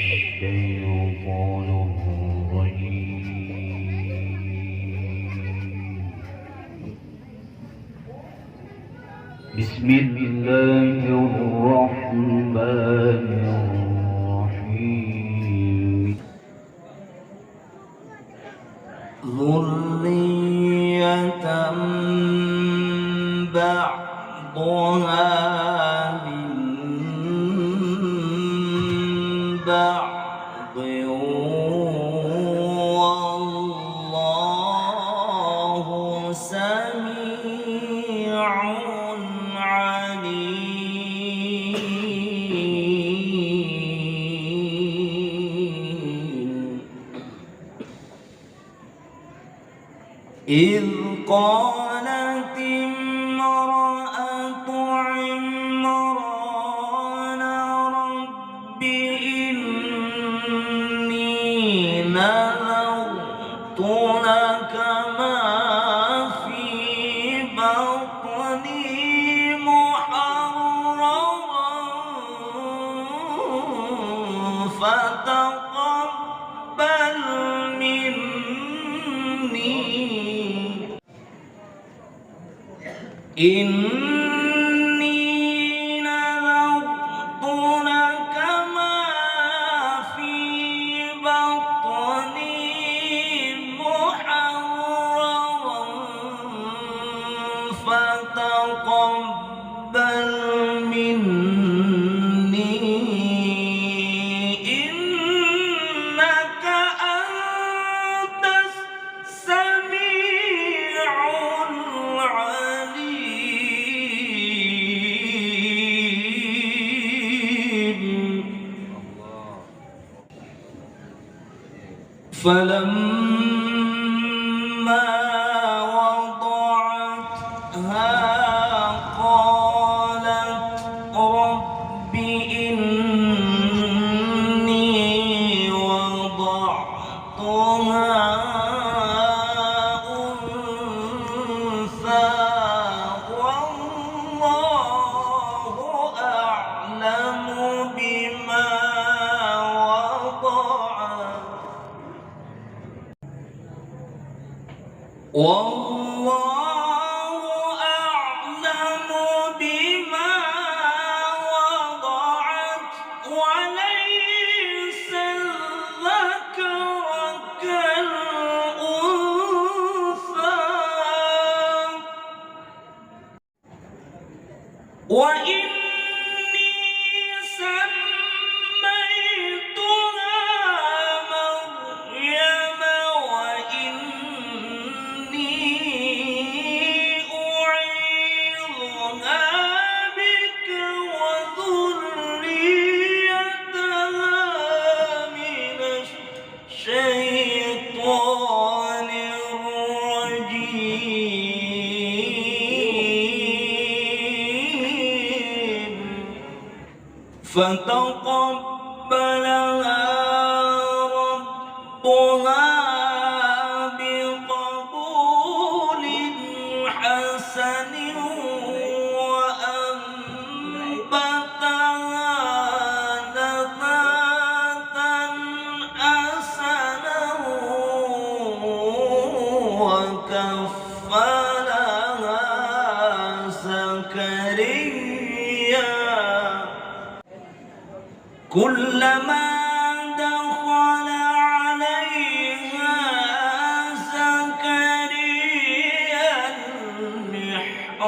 الشيطان الرجيم. بسم الله الرحمن الرحيم. ذرية بعضها من بعض والله سميع عليم. إذ قالت امرأة عمران رب إني نذرت لك ما في بطني محررا فتقبل مني إني نذرت لك ما في بطني محررا فتقبل مني إنك أنت السميع فلما وضعتها قالت رب إني وضعتها أنثى والله أعلم بما والله أعلم بما وضعت وليس الذكر كالأنثى وإني سميتها مريم الشيطان الرجيم فتقبلها ربها بقبول حسن وأنبتها نباتا حسنا وكفلها زكريا كلما دخل عليها زكريا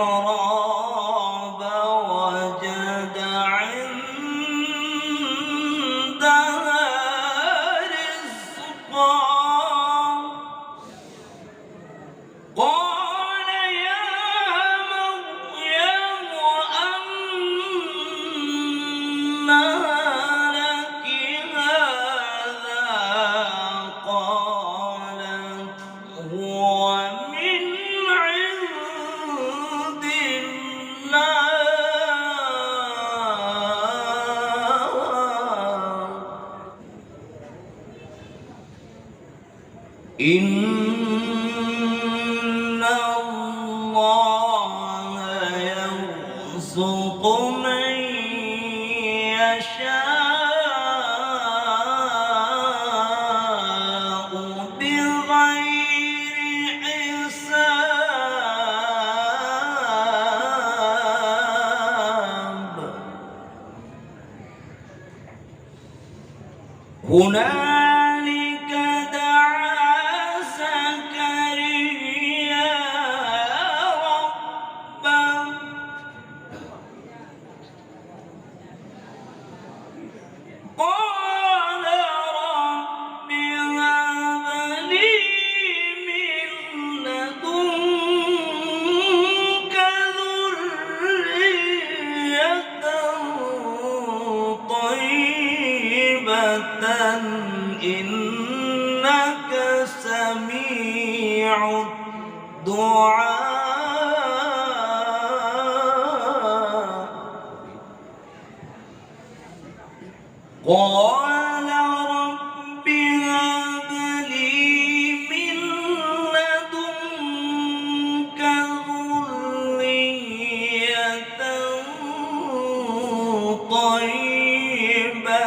المحراب وجد عندها رزقا قال يا مريم أنى لك هذا قالت هو من عند الله إن الله يرزق من يشاء هنالك دعا زكريا ربه قال رب هب لي من لدنك ذرية طيبة إنك سميع الدعاء قال رب هب لي من لدنك ذرية طيبة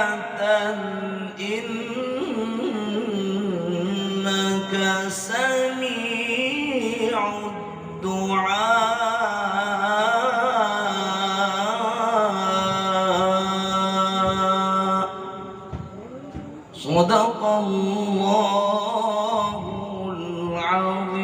إنك سميع الدعاء صدق الله العظيم.